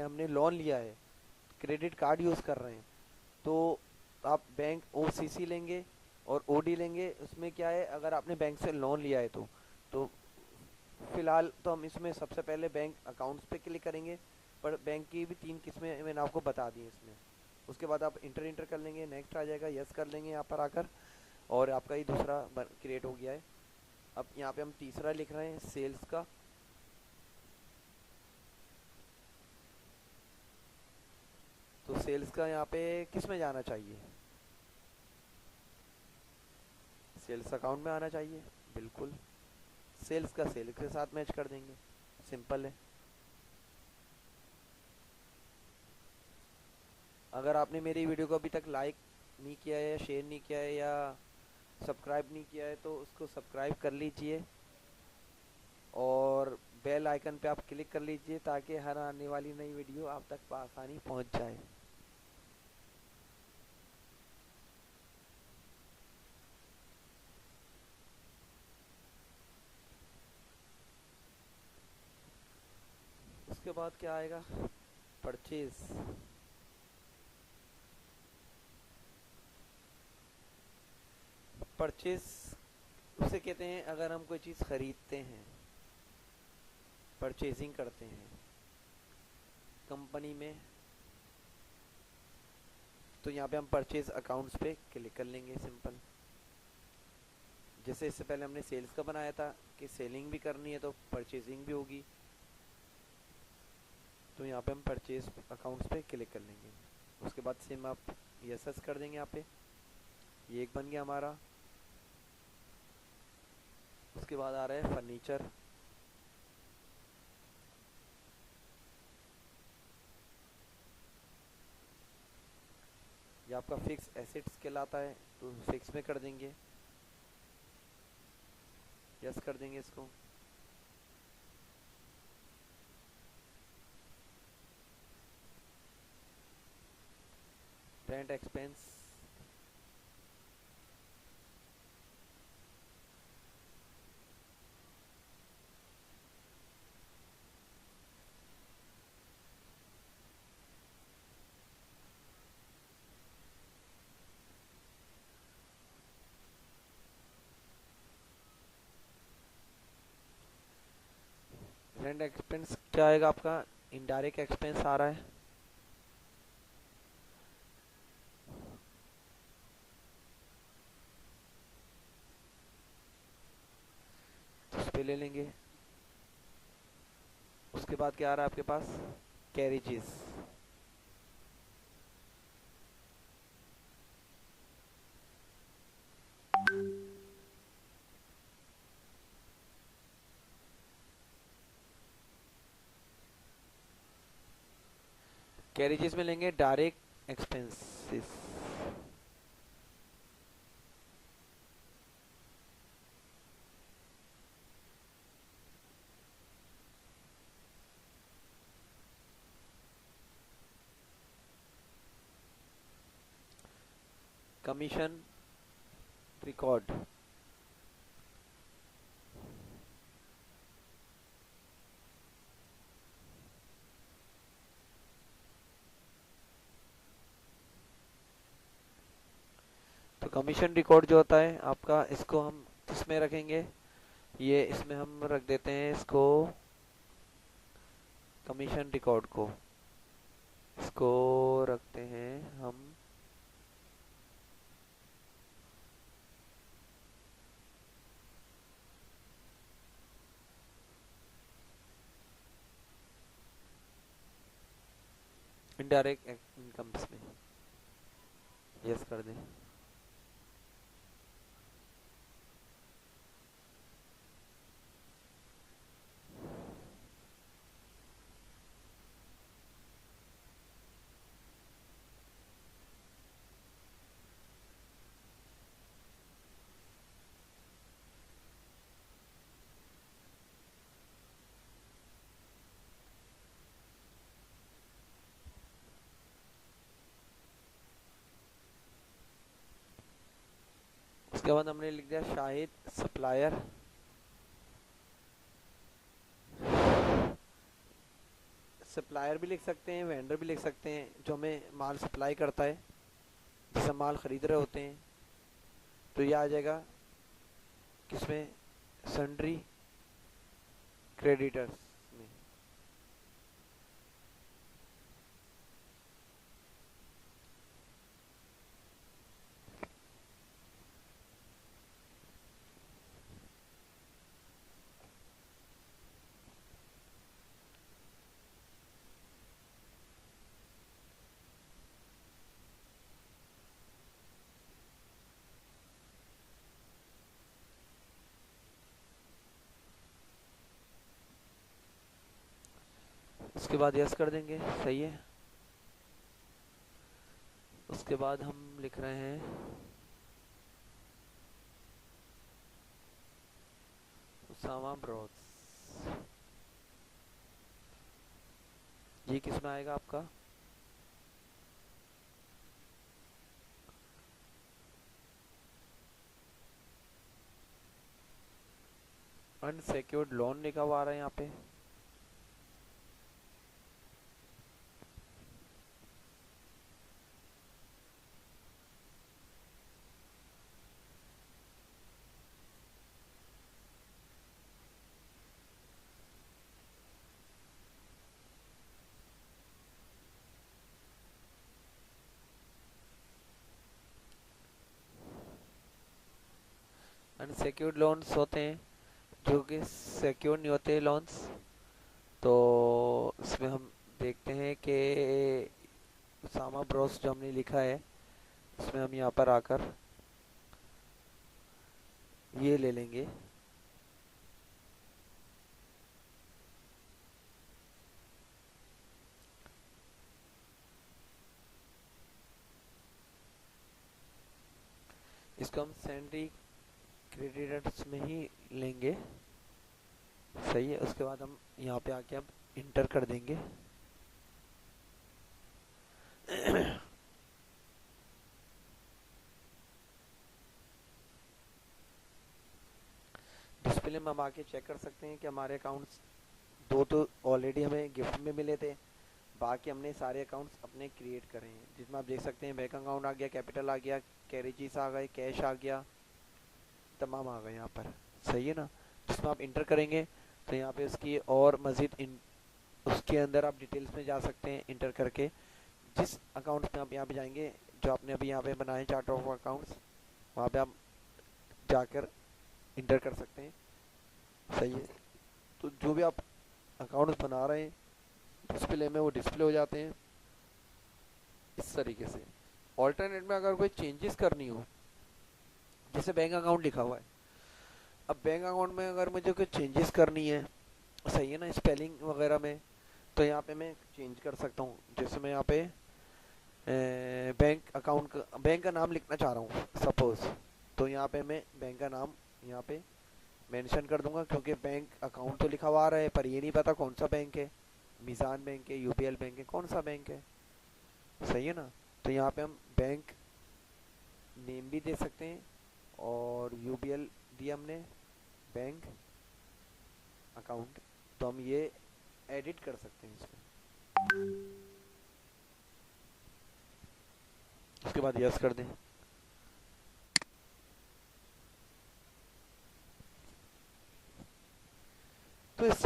हमने लोन लिया है, क्रेडिट कार्ड यूज़ कर रहे हैं, तो आप बैंक ओसीसी लेंगे। और ओडी लेंगे, उसमें क्या है, अगर आपने बैंक से लोन लिया है तो फिलहाल तो हम इसमें सबसे पहले बैंक अकाउंट्स पे क्लिक करेंगे। पर बैंक की भी तीन किस्में मैंने आपको बता दी इसमें। उसके बाद आप इंटर कर लेंगे, नेक्स्ट आ जाएगा, यस कर लेंगे यहाँ पर आकर, और आपका ही दूसरा क्रिएट हो गया है। अब यहाँ पे हम तीसरा लिख रहे हैं सेल्स का। तो सेल्स का यहाँ पे किस में जाना चाहिए, सेल्स अकाउंट में आना चाहिए, बिल्कुल। सेल्स का सेल्स के साथ मैच कर देंगे, सिंपल है। अगर आपने मेरी वीडियो को अभी तक लाइक नहीं किया है या शेयर नहीं किया है या सब्सक्राइब नहीं किया है तो उसको सब्सक्राइब कर लीजिए और बेल आइकन पे आप क्लिक कर लीजिए ताकि हर आने वाली नई वीडियो आप तक आसानी पहुंच जाए। उसके बाद क्या आएगा, परचेज। परचेज उसे कहते हैं अगर हम कोई चीज़ खरीदते हैं, परचेजिंग करते हैं कंपनी में, तो यहाँ पे हम परचेज अकाउंट्स पे क्लिक कर लेंगे, सिंपल। जैसे इससे पहले हमने सेल्स का बनाया था कि सेलिंग भी करनी है तो परचेजिंग भी होगी, तो यहाँ पे हम परचेज अकाउंट्स पे क्लिक कर लेंगे। उसके बाद सेम आप यस कर देंगे यहाँ पे, ये एक बन गया हमारा। उसके बाद आ रहा है फर्नीचर। ये आपका फिक्स एसेट्स कहलाता है तो फिक्स में कर देंगे, यस कर देंगे इसको। रेंट एक्सपेंस, रेंट एक्सपेंस क्या आएगा आपका, इनडायरेक्ट एक्सपेंस आ रहा है। तो उस पे ले लेंगे। उसके बाद क्या आ रहा है आपके पास, कैरेजेस। कैरेजेस में लेंगे direct expenses. Commission record, commission record जो होता है आपका, इसको हम किसमें रखेंगे, ये इसमें हम रख देते हैं इसको, कमीशन रिकॉर्ड को इसको रखते हैं हम इनडायरेक्ट इनकम्स में। यस कर दें। उसके बाद हमने लिख दिया शाहिद सप्लायर, सप्लायर भी लिख सकते हैं, वेंडर भी लिख सकते हैं, जो हमें माल सप्लाई करता है, जिसे माल खरीद रहे होते हैं। तो ये आ जाएगा किसमें, सन्ड्री क्रेडिटर्स में। उसके बाद यस कर देंगे, सही है। उसके बाद हम लिख रहे हैं उसामा ब्रोस, ये किस में आएगा आपका, अनसेक्योर्ड लोन लिखा हुआ आ रहा है यहाँ पे। अनसेक्योर्ड लोन्स होते हैं जो कि सिक्योर नहीं होते लोन्स। तो इसमें हम देखते हैं कि उसामा ब्रोस जो हमने लिखा है, इसमें हम यहाँ पर आकर ये ले लेंगे, इसको हम सैंडी क्रेडिटर्स में ही लेंगे, सही है। उसके बाद हम यहाँ पे आके अब इंटर कर देंगे। डिस्प्ले में हम आके चेक कर सकते हैं कि हमारे अकाउंट्स दो तो ऑलरेडी हमें गिफ्ट में मिले थे, बाकी हमने सारे अकाउंट्स अपने क्रिएट करे हैं, जिसमें आप देख सकते हैं बैंक अकाउंट आ गया, कैपिटल आ गया, कैरेजेस आ गए, कैश आ गया, तमाम आ गए यहाँ पर, सही है ना। जिसमें आप इंटर करेंगे तो यहाँ पे उसकी और मज़ीद उसके अंदर आप डिटेल्स में जा सकते हैं इंटर करके। जिस अकाउंट्स में आप यहाँ पे जाएंगे, जो आपने अभी यहाँ पे बनाए चार्ट ऑफ अकाउंट्स, वहाँ पे आप जाकर इंटर कर सकते हैं, सही है। तो जो भी आप अकाउंट्स बना रहे हैं डिस्प्ले में, वो डिस्प्ले हो जाते हैं इस तरीके से। ऑल्टरनेट में अगर कोई चेंजेस करनी हो, जैसे बैंक अकाउंट लिखा हुआ है, अब बैंक अकाउंट में अगर मुझे कोई चेंजेस करनी है, सही है ना, स्पेलिंग वगैरह में, तो यहाँ पे मैं चेंज कर सकता हूँ। जैसे मैं यहाँ पे बैंक अकाउंट का, बैंक का नाम लिखना चाह रहा हूँ सपोज, तो यहाँ पे मैं बैंक का नाम यहाँ पे मेंशन कर दूंगा, क्योंकि बैंक अकाउंट तो लिखा हुआ आ रहा है, पर ये नहीं पता कौन सा बैंक है, मिज़ान बैंक है, यूपीएल बैंक है, कौन सा बैंक है, सही है ना। तो यहाँ पे हम बैंक नेम भी दे सकते हैं, और यूबीएल दिया हमने, बैंक अकाउंट, तो हम ये एडिट कर सकते हैं इसमें। उसके बाद यस कर दें।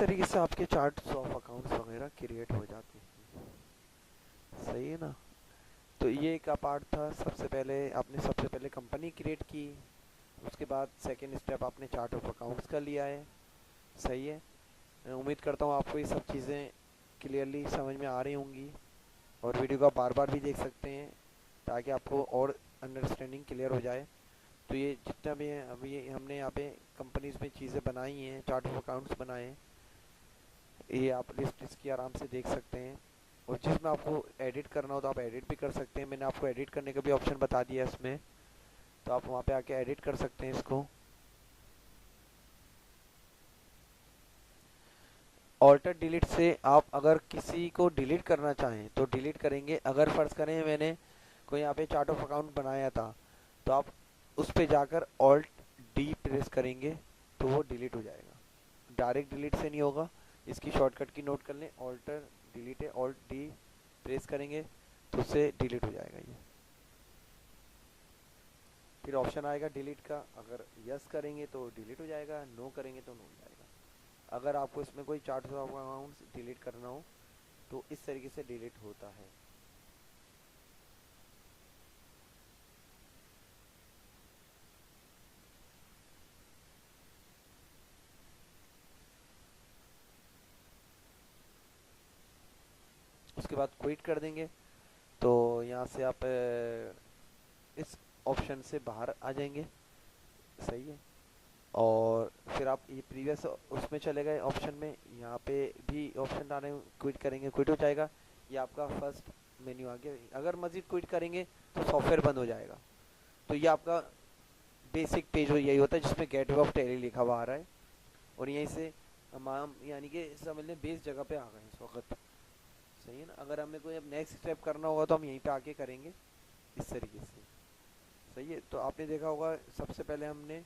तरीके से आपके चार्ट्स ऑफ अकाउंट्स वगैरह क्रिएट हो जाते हैं। सही है ना। तो ये एक पार्ट था। सबसे पहले कंपनी क्रिएट की, उसके बाद सेकंड स्टेप आपने चार्ट ऑफ अकाउंट्स का लिया है। सही है। मैं उम्मीद करता हूँ आपको ये सब चीज़ें क्लियरली समझ में आ रही होंगी, और वीडियो को आप बार बार भी देख सकते हैं ताकि आपको और अंडरस्टैंडिंग क्लियर हो जाए। तो ये जितना भी है अभी हमने यहाँ पे कंपनीज में चीज़ें बनाई हैं, चार्ट ऑफ अकाउंट्स बनाए हैं, ये आप लिस्ट इसकी आराम से देख सकते हैं। और जिसमें आपको एडिट करना हो तो आप एडिट भी कर सकते हैं। मैंने आपको एडिट करने का भी ऑप्शन बता दिया है इसमें, तो आप वहाँ पे आके एडिट कर सकते हैं इसको। ऑल्टर डिलीट से आप अगर किसी को डिलीट करना चाहें तो डिलीट करेंगे। अगर फर्ज करें मैंने कोई यहाँ पे चार्ट ऑफ अकाउंट बनाया था, तो आप उस पे जाकर ऑल्ट डी प्रेस करेंगे तो वो डिलीट हो जाएगा। डायरेक्ट डिलीट से नहीं होगा, इसकी शॉर्टकट की नोट कर लें। ऑल्टर डिलीट है, ऑल्ट डी प्रेस करेंगे तो उससे डिलीट हो जाएगा ये। फिर ऑप्शन आएगा डिलीट का, अगर यस करेंगे तो डिलीट हो जाएगा, नो करेंगे तो नो हो जाएगा। अगर आपको इसमें कोई चार्ट ऑफ अकाउंट्स डिलीट करना हो तो इस तरीके से डिलीट होता है। उसके बाद क्विट कर देंगे तो यहाँ से आप इस ऑप्शन से बाहर आ जाएंगे। सही है। और फिर आप ये प्रीवियस उसमें चले गए ऑप्शन में, यहाँ पे भी ऑप्शन आने, क्विट करेंगे क्विट हो जाएगा। ये आपका फर्स्ट मेन्यू आ गया। अगर मजीद क्विट करेंगे तो सॉफ्टवेयर बंद हो जाएगा। तो ये आपका बेसिक पेज यही होता है जिसमें गेटवे ऑफ टैली लिखा हुआ आ रहा है, और यहीं से हम यानी कि समझ लें बेस जगह पे आ गए इस वक्त। सही है ना। अगर हमें कोई अब नेक्स्ट स्टेप करना होगा तो हम यहीं पे आके करेंगे इस तरीके से। सही है। तो आपने देखा होगा सबसे पहले हमने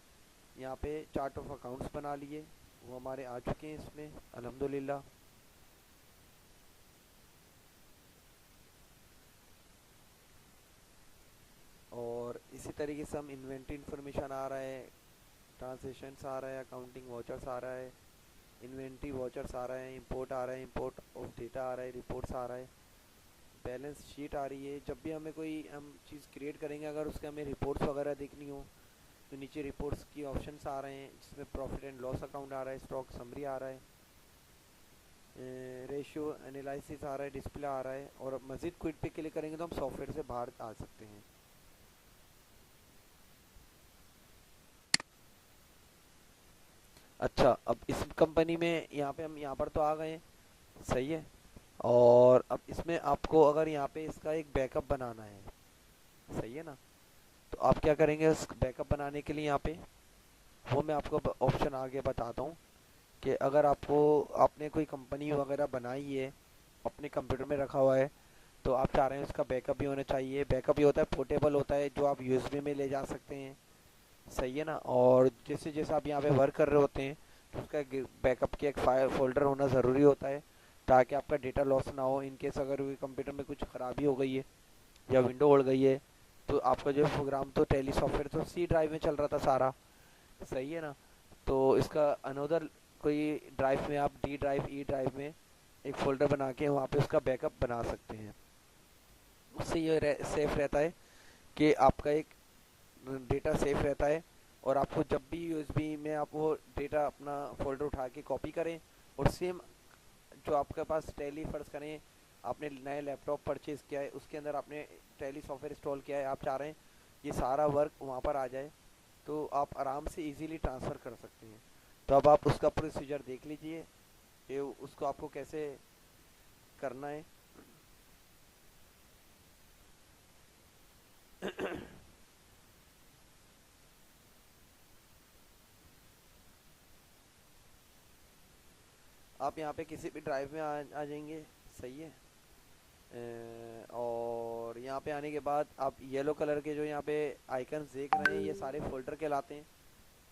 यहाँ पे चार्ट ऑफ अकाउंट्स बना लिए, वो हमारे आ चुके हैं इसमें अल्हम्दुलिल्लाह। और इसी तरीके से हम इन्वेंट्री इन्फॉर्मेशन आ रहा है, ट्रांसलेशंस आ रहा है, अकाउंटिंग वॉचर्स आ रहा है, इन्वेंट्री वॉचर्स आ रहा है, इंपोर्ट आ रहा है, इंपोर्ट ऑफ डेटा आ रहा है, रिपोर्ट्स आ रहा है, बैलेंस शीट आ रही है। जब भी हमें कोई हम चीज़ क्रिएट करेंगे, अगर उसके हमें रिपोर्ट्स वगैरह देखनी हो तो नीचे रिपोर्ट्स की ऑप्शंस आ रहे हैं जिसमें प्रॉफिट एंड लॉस अकाउंट आ रहा है, स्टॉक समरी आ रहा है, रेशियो एनालिसिस आ रहा है, डिस्प्ले आ रहा है। और मज़ीद क्विट पे क्लिक करेंगे तो हम सॉफ्टवेयर से बाहर आ सकते हैं। अच्छा, अब इस कंपनी में यहाँ पे हम यहाँ पर तो आ गए हैं। सही है। और अब इसमें आपको अगर यहाँ पे इसका एक बैकअप बनाना है, सही है ना, तो आप क्या करेंगे उस बैकअप बनाने के लिए यहाँ पे, वो मैं आपको ऑप्शन आगे बताता हूँ कि अगर आपको आपने कोई कंपनी वगैरह बनाई है, अपने कंप्यूटर में रखा हुआ है, तो आप चाह रहे हैं उसका बैकअप भी होना चाहिए। बैकअप ये होता है पोर्टेबल होता है जो आप यूएसबी में ले जा सकते हैं। सही है ना। और जैसे जैसे आप यहाँ पे वर्क कर रहे होते हैं तो उसका बैकअप की एक फाइल फोल्डर होना ज़रूरी होता है ताकि आपका डेटा लॉस ना हो। इन केस अगर कंप्यूटर में कुछ ख़राबी हो गई है या विंडो उड़ गई है तो आपका जो प्रोग्राम तो टैली सॉफ्टवेयर तो सी ड्राइव में चल रहा था सारा। सही है ना। तो इसका अनदर कोई ड्राइव में आप डी ड्राइव ई ड्राइव में एक फ़ोल्डर बना के वहाँ पे उसका बैकअप बना सकते हैं। उससे ये सेफ रहता है कि आपका एक डेटा सेफ रहता है, और आपको जब भी यूएसबी में आप वो डेटा अपना फोल्डर उठा के कॉपी करें, और सेम जो आपके पास टैली फर्ज करें आपने नया लैपटॉप परचेज़ किया है, उसके अंदर आपने टैली सॉफ्टवेयर इंस्टॉल किया है, आप चाह रहे हैं ये सारा वर्क वहाँ पर आ जाए, तो आप आराम से इजीली ट्रांसफ़र कर सकते हैं। तो अब आप उसका प्रोसीजर देख लीजिए कि उसको आपको कैसे करना है। आप यहाँ पे किसी भी ड्राइव में आ जाएंगे। सही है। और यहाँ पे आने के बाद आप येलो कलर के जो यहाँ पे आइकन्स देख रहे हैं ये सारे फोल्डर कहलाते हैं।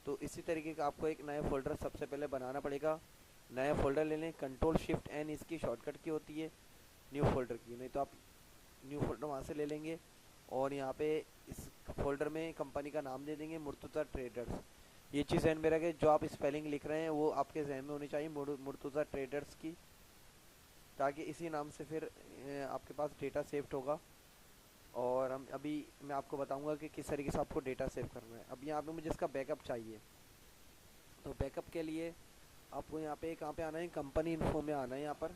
तो इसी तरीके का आपको एक नया फोल्डर सबसे पहले बनाना पड़ेगा। नया फोल्डर ले लें, कंट्रोल शिफ्ट एन इसकी शॉर्टकट की होती है न्यू फोल्डर की, नहीं तो आप न्यू फोल्डर वहाँ से ले लेंगे। और यहाँ पे इस फोल्डर में कंपनी का नाम दे देंगे मुर्तज़ा ट्रेडर्स। ये चीज़ ध्यान में रखें, जो आप स्पेलिंग लिख रहे हैं वो आपके जहन में होनी चाहिए मुर्तज़ा ट्रेडर्स की, ताकि इसी नाम से फिर आपके पास डेटा सेव्ड होगा। और हम अभी मैं आपको बताऊंगा कि किस तरीके से आपको डेटा सेव करना है। अब यहाँ पे मुझे इसका बैकअप चाहिए, तो बैकअप के लिए आपको यहाँ पे कहाँ पे आना है, कंपनी इन्फो में आना है। यहाँ पर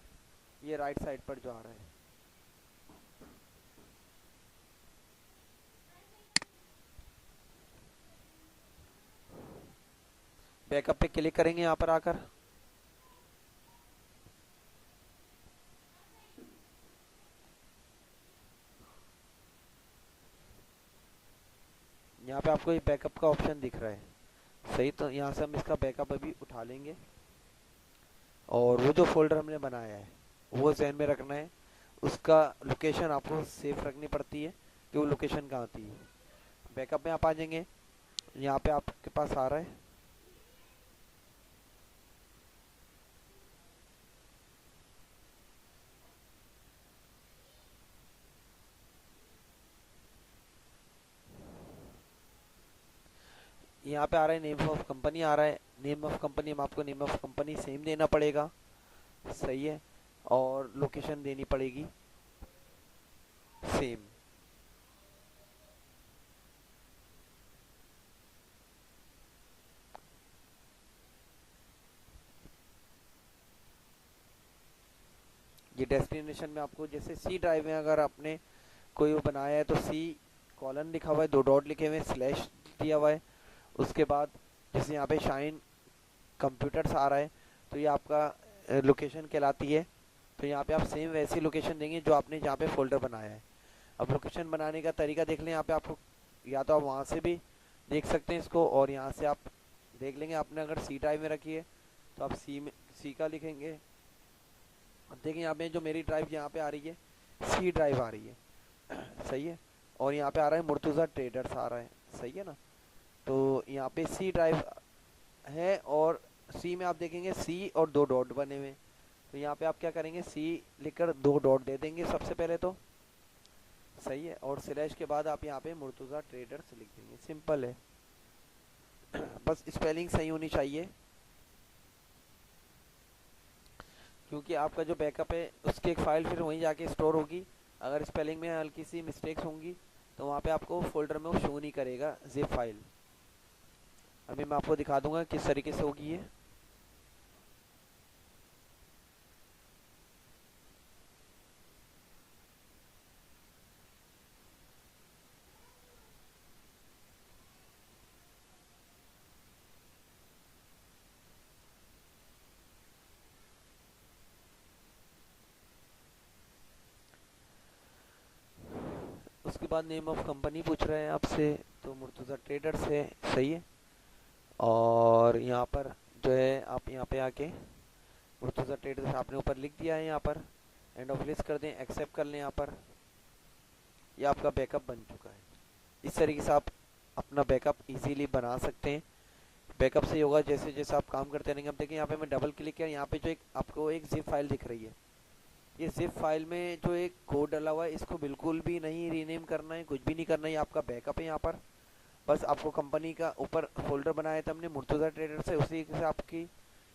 ये राइट साइड पर जो आ रहा है, बैकअप पे क्लिक करेंगे यहाँ पर आकर। यहाँ पे आपको ये बैकअप का ऑप्शन दिख रहा है, सही। तो यहाँ से हम इसका बैकअप अभी उठा लेंगे, और वो जो फोल्डर हमने बनाया है वो ज़हन में रखना है। उसका लोकेशन आपको सेफ रखनी पड़ती है कि वो लोकेशन कहाँ आती है। बैकअप में आप आ जाएंगे, यहाँ पे आपके पास आ रहा है, यहाँ पे आ रहा है नेम ऑफ कंपनी आ रहा है। नेम ऑफ कंपनी में आपको नेम ऑफ कंपनी सेम देना पड़ेगा, सही है। और लोकेशन देनी पड़ेगी सेम। ये डेस्टिनेशन में आपको जैसे सी ड्राइव में अगर आपने कोई वो बनाया है तो सी कॉलन लिखा हुआ है, 2 डॉट लिखे हुए हैं, स्लैश दिया हुआ है। उसके बाद जैसे यहाँ पे शाइन कंप्यूटर्स आ रहा है, तो ये आपका लोकेशन कहलाती है। तो यहाँ पे आप सेम वैसी लोकेशन देंगे जो आपने जहाँ पे फोल्डर बनाया है। अब लोकेशन बनाने का तरीका देख लें, यहाँ पे आपको या तो आप वहाँ से भी देख सकते हैं इसको, और यहाँ से आप देख लेंगे। आपने अगर सी ड्राइव में रखी है तो आप सी में सी का लिखेंगे। अब देखिए यहाँ पे जो मेरी ड्राइव यहाँ पे आ रही है, सी ड्राइव आ रही है सही है। और यहाँ पे आ रहा है मुर्तुज़ा ट्रेडर्स आ रहा है, सही है ना। तो यहाँ पे सी ड्राइव है, और सी में आप देखेंगे सी और 2 डॉट बने हुए। तो यहाँ पे आप क्या करेंगे, सी लिखकर 2 डॉट दे देंगे सबसे पहले, तो सही है। और स्लैश के बाद आप यहाँ पे मुर्तुज़ा ट्रेडर्स लिख देंगे, सिंपल है बस स्पेलिंग सही होनी चाहिए, क्योंकि आपका जो बैकअप है उसकी एक फ़ाइल फिर वहीं जाके स्टोर होगी। अगर स्पेलिंग में हल्की सी मिस्टेक्स होंगी तो वहाँ पे आपको फोल्डर में वो शो नहीं करेगा जिप फाइल। अभी मैं आपको दिखा दूंगा किस तरीके से होगी ये। उसके बाद नेम ऑफ कंपनी पूछ रहे हैं आपसे, तो मुर्तज़ा ट्रेडर्स है, सही है। और यहाँ पर जो है आप यहाँ पे आके मुर्तज़ा ट्रेडर्स आपने ऊपर लिख दिया है, यहाँ पर एंड ऑफ लिस्ट कर दें, एक्सेप्ट कर लें। यहाँ पर ये आपका बैकअप बन चुका है। इस तरीके से आप अपना बैकअप इजीली बना सकते हैं। बैकअप से होगा जैसे जैसे आप काम करते रहेंगे। अब देखिए यहाँ पे मैं डबल क्लिक किया, यहाँ पे जो एक आपको एक जिप फाइल दिख रही है, ये जिप फाइल में जो एक कोड डला हुआ है इसको बिल्कुल भी नहीं रीनेम करना है, कुछ भी नहीं करना है। ये आपका बैकअप है। यहाँ पर बस आपको कंपनी का ऊपर फोल्डर बनाया था हमने मुर्तज़ा ट्रेडर से, उसी से आपकी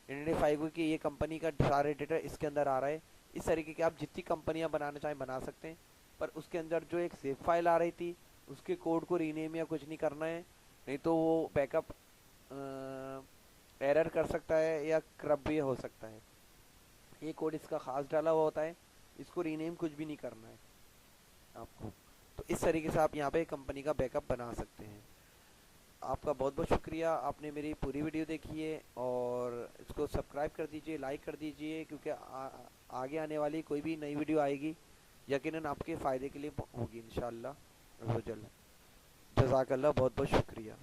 आइडेंटिफाई हुई कि ये कंपनी का सारे डेटा इसके अंदर आ रहा है। इस तरीके की आप जितनी कंपनियां बनाना चाहें बना सकते हैं, पर उसके अंदर जो एक जिप फाइल आ रही थी उसके कोड को रीनेम या कुछ नहीं करना है, नहीं तो वो बैकअप एरर कर सकता है या करप्ट भी हो सकता है। ये कोड इसका खास डाला हुआ होता है, इसको रीनेम कुछ भी नहीं करना है आपको। तो इस तरीके से आप यहाँ पे कंपनी का बैकअप बना सकते हैं। आपका बहुत बहुत शुक्रिया, आपने मेरी पूरी वीडियो देखी है, और इसको सब्सक्राइब कर दीजिए, लाइक कर दीजिए, क्योंकि आगे आने वाली कोई भी नई वीडियो आएगी यकीनन आपके फ़ायदे के लिए होगी इंशाल्लाह। जज़ाकल्लाह, बहुत बहुत शुक्रिया।